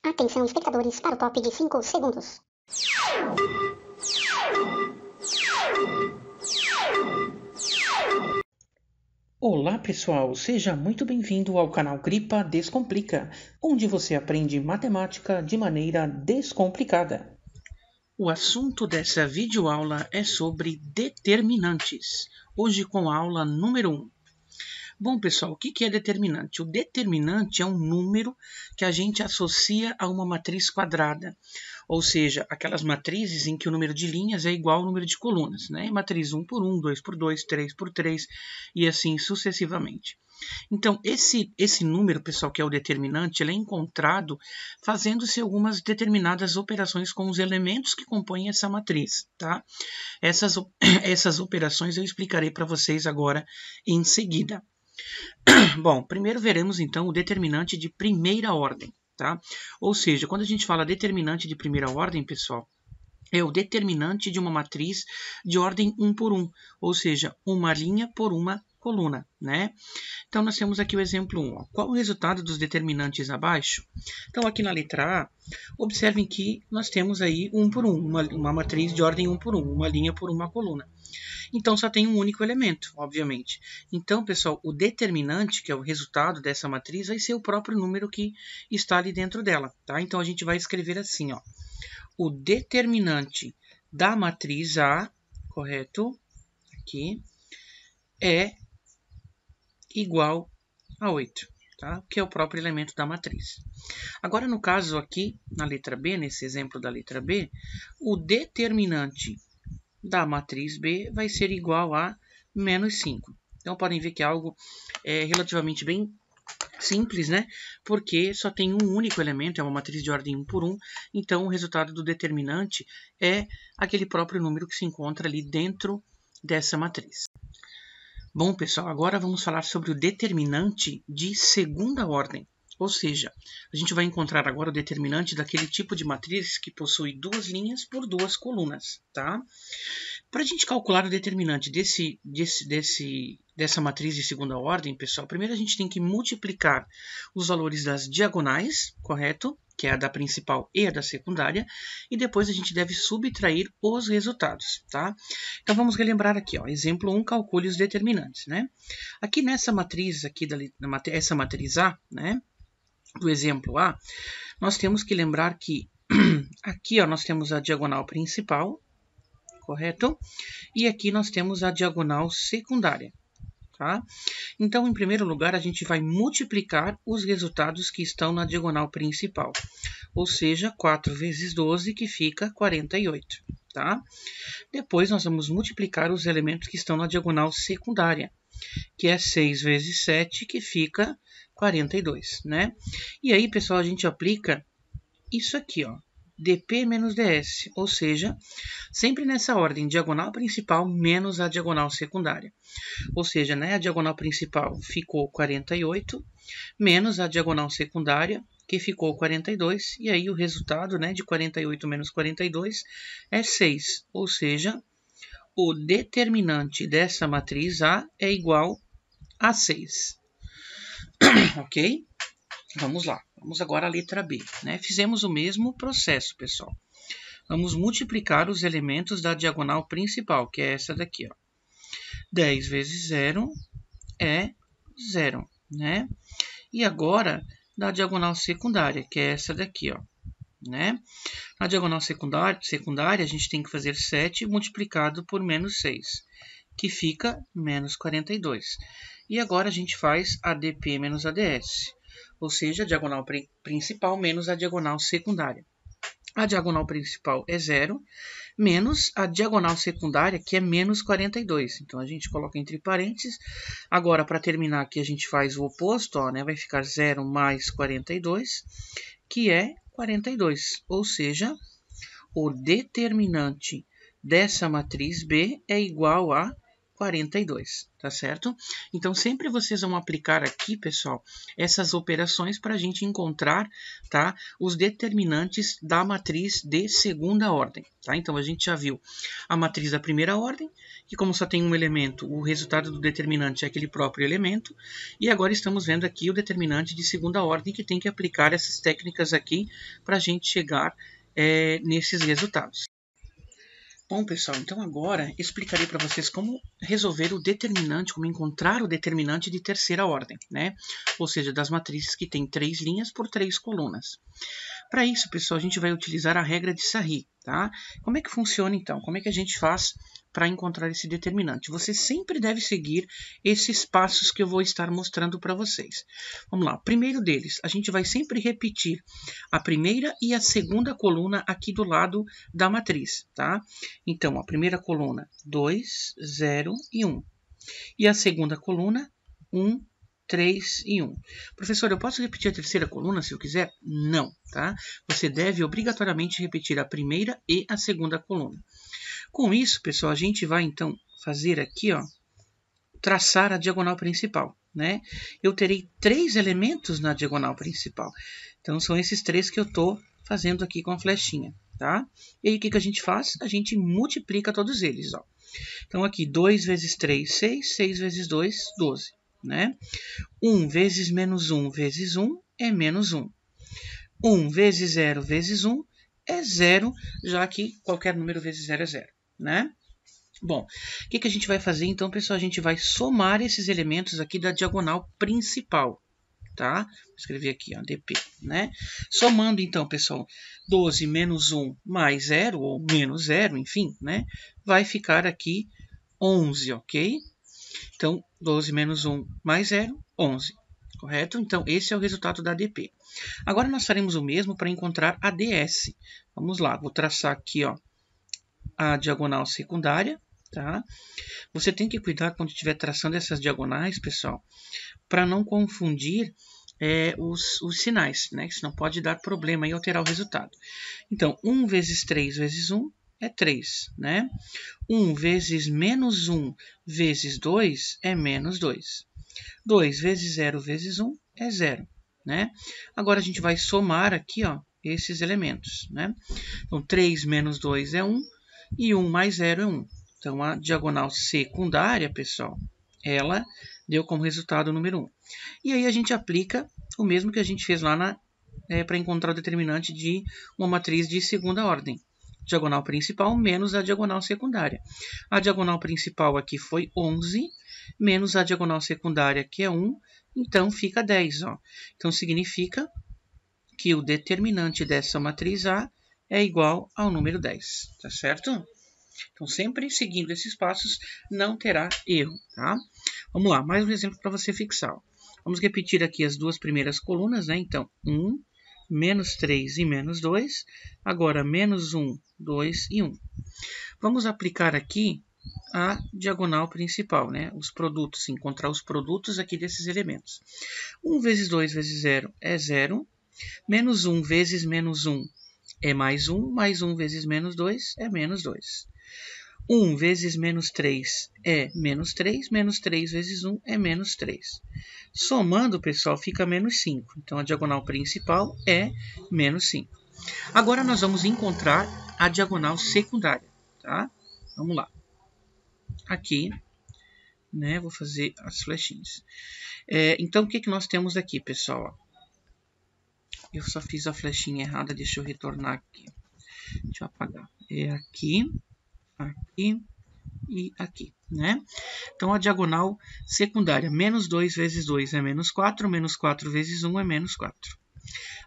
Atenção, espectadores, para o top de 5 segundos. Olá pessoal, seja muito bem-vindo ao canal Gripa Descomplica, onde você aprende matemática de maneira descomplicada. O assunto dessa videoaula é sobre determinantes, hoje com a aula número 1. Bom pessoal, o que é determinante? O determinante é um número que a gente associa a uma matriz quadrada, ou seja, aquelas matrizes em que o número de linhas é igual ao número de colunas, né? Matriz 1 por 1, 2 por 2, 3 por 3 e assim sucessivamente. Então, esse número, pessoal, que é o determinante, ele é encontrado fazendo-se algumas determinadas operações com os elementos que compõem essa matriz, tá? Essas operações eu explicarei para vocês agora em seguida. Bom, primeiro veremos então o determinante de primeira ordem, tá? Ou seja, quando a gente fala determinante de primeira ordem, pessoal, é o determinante de uma matriz de ordem 1 por 1, ou seja, uma linha por uma coluna, né? Então, nós temos aqui o exemplo 1. Ó. Qual o resultado dos determinantes abaixo? Então, aqui na letra A, observem que nós temos aí 1 por 1, uma matriz de ordem 1 por 1, uma linha por uma coluna. Então, só tem um único elemento, obviamente. Então, pessoal, o determinante, que é o resultado dessa matriz, vai ser o próprio número que está ali dentro dela, tá? Então, a gente vai escrever assim, ó. O determinante da matriz A, correto? Aqui, é igual a 8, tá? Que é o próprio elemento da matriz. Agora, no caso aqui, na letra B, nesse exemplo da letra B, o determinante da matriz B vai ser igual a menos 5. Então, podem ver que é algo relativamente bem simples, né? Porque só tem um único elemento, é uma matriz de ordem 1 por 1, então o resultado do determinante é aquele próprio número que se encontra ali dentro dessa matriz. Bom, pessoal, agora vamos falar sobre o determinante de segunda ordem. Ou seja, a gente vai encontrar agora o determinante daquele tipo de matriz que possui duas linhas por duas colunas, tá? Para a gente calcular o determinante dessa matriz de segunda ordem, pessoal, primeiro a gente tem que multiplicar os valores das diagonais, correto? Que é a da principal e a da secundária, e depois a gente deve subtrair os resultados, tá? Então vamos relembrar aqui, ó, exemplo 1, calcule os determinantes, né? Aqui nessa matriz, essa matriz A, né, do exemplo A, nós temos que lembrar que aqui, ó, nós temos a diagonal principal, correto? E aqui nós temos a diagonal secundária, tá? Então, em primeiro lugar, a gente vai multiplicar os resultados que estão na diagonal principal, ou seja, 4 vezes 12, que fica 48, tá? Depois, nós vamos multiplicar os elementos que estão na diagonal secundária, que é 6 vezes 7, que fica 42, né? E aí, pessoal, a gente aplica isso aqui, ó, dp menos ds, ou seja, sempre nessa ordem, diagonal principal menos a diagonal secundária. Ou seja, né, a diagonal principal ficou 48, menos a diagonal secundária, que ficou 42, e aí o resultado, né, de 48 menos 42 é 6, ou seja, o determinante dessa matriz A é igual a 6. Ok? Vamos lá. Vamos agora à letra B, né? Fizemos o mesmo processo, pessoal. Vamos multiplicar os elementos da diagonal principal, que é essa daqui, ó. 10 vezes 0 é 0, né? E agora, da diagonal secundária, que é essa daqui, ó, né? Na diagonal secundária, a gente tem que fazer 7 multiplicado por menos 6, que fica menos 42. E agora a gente faz ADP menos ADS, ou seja, a diagonal principal menos a diagonal secundária. A diagonal principal é 0, menos a diagonal secundária, que é menos 42. Então, a gente coloca entre parênteses. Agora, para terminar aqui, a gente faz o oposto, ó, né? Vai ficar 0 mais 42, que é 42. Ou seja, o determinante dessa matriz B é igual a 42, tá certo? Então, sempre vocês vão aplicar aqui, pessoal, essas operações para a gente encontrar, tá, os determinantes da matriz de segunda ordem, tá? Então, a gente já viu a matriz da primeira ordem, que como só tem um elemento, o resultado do determinante é aquele próprio elemento, e agora estamos vendo aqui o determinante de segunda ordem, que tem que aplicar essas técnicas aqui para a gente chegar nesses resultados. Bom, pessoal, então agora explicarei para vocês como resolver o determinante, como encontrar o determinante de terceira ordem, né? Ou seja, das matrizes que tem 3 linhas por 3 colunas. Para isso, pessoal, a gente vai utilizar a regra de Sarri, tá? Como é que funciona, então? Como é que a gente faz para encontrar esse determinante? Você sempre deve seguir esses passos que eu vou estar mostrando para vocês. Vamos lá. O primeiro deles, a gente vai sempre repetir a primeira e a segunda coluna aqui do lado da matriz, tá? Então, a primeira coluna, 2, 0 e 1. E a segunda coluna, 1, 3 e 1. Professor, eu posso repetir a terceira coluna se eu quiser? Não, tá? Você deve obrigatoriamente repetir a primeira e a segunda coluna. Com isso, pessoal, a gente vai então fazer aqui, ó, traçar a diagonal principal, né? Eu terei 3 elementos na diagonal principal. Então, são esses 3 que eu estou fazendo aqui com a flechinha, tá? E aí, o que a gente faz? A gente multiplica todos eles, ó. Então, aqui, 2 vezes 3, 6, 6 vezes 2, 12, né? 1 vezes menos 1 vezes 1 é menos 1. 1 vezes 0 vezes 1 é 0, já que qualquer número vezes 0 é 0, né? Bom, o que a gente vai fazer então, pessoal? A gente vai somar esses elementos aqui da diagonal principal, tá? Vou escrever aqui, ó, dp, né? Somando então, pessoal, 12 menos 1 mais 0, ou menos 0, enfim, né? Vai ficar aqui 11, ok? Então, 12 menos 1 mais 0, 11, correto? Então, esse é o resultado da dp. Agora, nós faremos o mesmo para encontrar a ds. Vamos lá, vou traçar aqui, ó, a diagonal secundária, tá? Você tem que cuidar quando estiver traçando essas diagonais, pessoal, para não confundir os sinais, né? Que senão pode dar problema e alterar o resultado. Então, 1 vezes 3 vezes 1 é 3, né? 1 vezes menos 1 vezes 2 é menos 2. 2 vezes 0 vezes 1 é 0, né? Agora, a gente vai somar aqui, ó, esses elementos, né? Então, 3 menos 2 é 1 e 1 mais 0 é 1. Então, a diagonal secundária, pessoal, ela deu como resultado o número 1. E aí a gente aplica o mesmo que a gente fez lá para encontrar o determinante de uma matriz de segunda ordem. Diagonal principal menos a diagonal secundária. A diagonal principal aqui foi 11, menos a diagonal secundária, que é 1, então fica 10. Ó. Então, significa que o determinante dessa matriz A é igual ao número 10, tá certo? Então, sempre seguindo esses passos, não terá erro, tá? Vamos lá, mais um exemplo para você fixar. Vamos repetir aqui as duas primeiras colunas, né? Então, 1, menos 3 e menos 2. Agora, menos 1, 2 e 1. Vamos aplicar aqui a diagonal principal, né? Os produtos, encontrar os produtos aqui desses elementos. 1 vezes 2 vezes 0 é 0. Menos 1 vezes menos 1 é mais 1. Mais 1 vezes menos 2 é menos 2. 1 vezes menos 3 é menos 3. Menos 3 vezes 1 é menos 3. Somando, pessoal, fica menos 5. Então, a diagonal principal é menos 5. Agora, nós vamos encontrar a diagonal secundária, tá? Vamos lá. Aqui, né, vou fazer as flechinhas. Então, o que nós temos aqui, pessoal? Eu só fiz a flechinha errada, deixa eu retornar aqui. Deixa eu apagar. É aqui, aqui e aqui, né? Então, a diagonal secundária, menos 2 vezes 2 é menos 4, menos 4 vezes 1 é menos 4.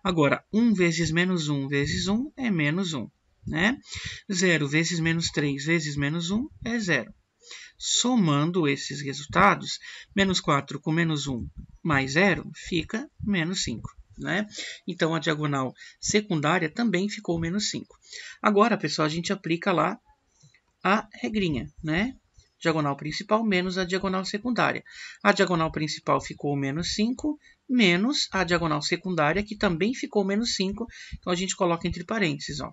Agora, 1 vezes menos 1 vezes 1 é menos 1, né? 0 vezes menos 3 vezes menos 1 é 0. Somando esses resultados, menos 4 com menos 1 mais 0 fica menos 5. Né? Então, a diagonal secundária também ficou menos 5. Agora, pessoal, a gente aplica lá a regrinha, né? Diagonal principal menos a diagonal secundária. A diagonal principal ficou menos 5, menos a diagonal secundária, que também ficou menos 5. Então, a gente coloca entre parênteses. Ó.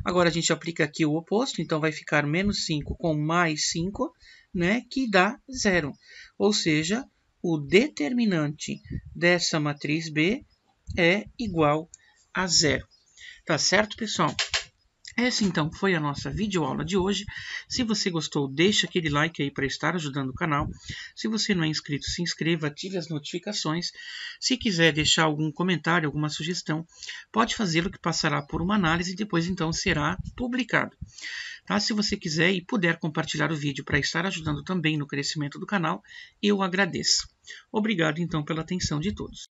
Agora, a gente aplica aqui o oposto, então vai ficar menos 5 com mais 5, né, que dá 0. Ou seja, o determinante dessa matriz B é igual a 0. Tá certo, pessoal? Essa então foi a nossa videoaula de hoje. Se você gostou, deixa aquele like aí para estar ajudando o canal. Se você não é inscrito, se inscreva, ative as notificações. Se quiser deixar algum comentário, alguma sugestão, pode fazê-lo que passará por uma análise e depois então será publicado. Tá? Se você quiser e puder compartilhar o vídeo para estar ajudando também no crescimento do canal, eu agradeço. Obrigado então pela atenção de todos.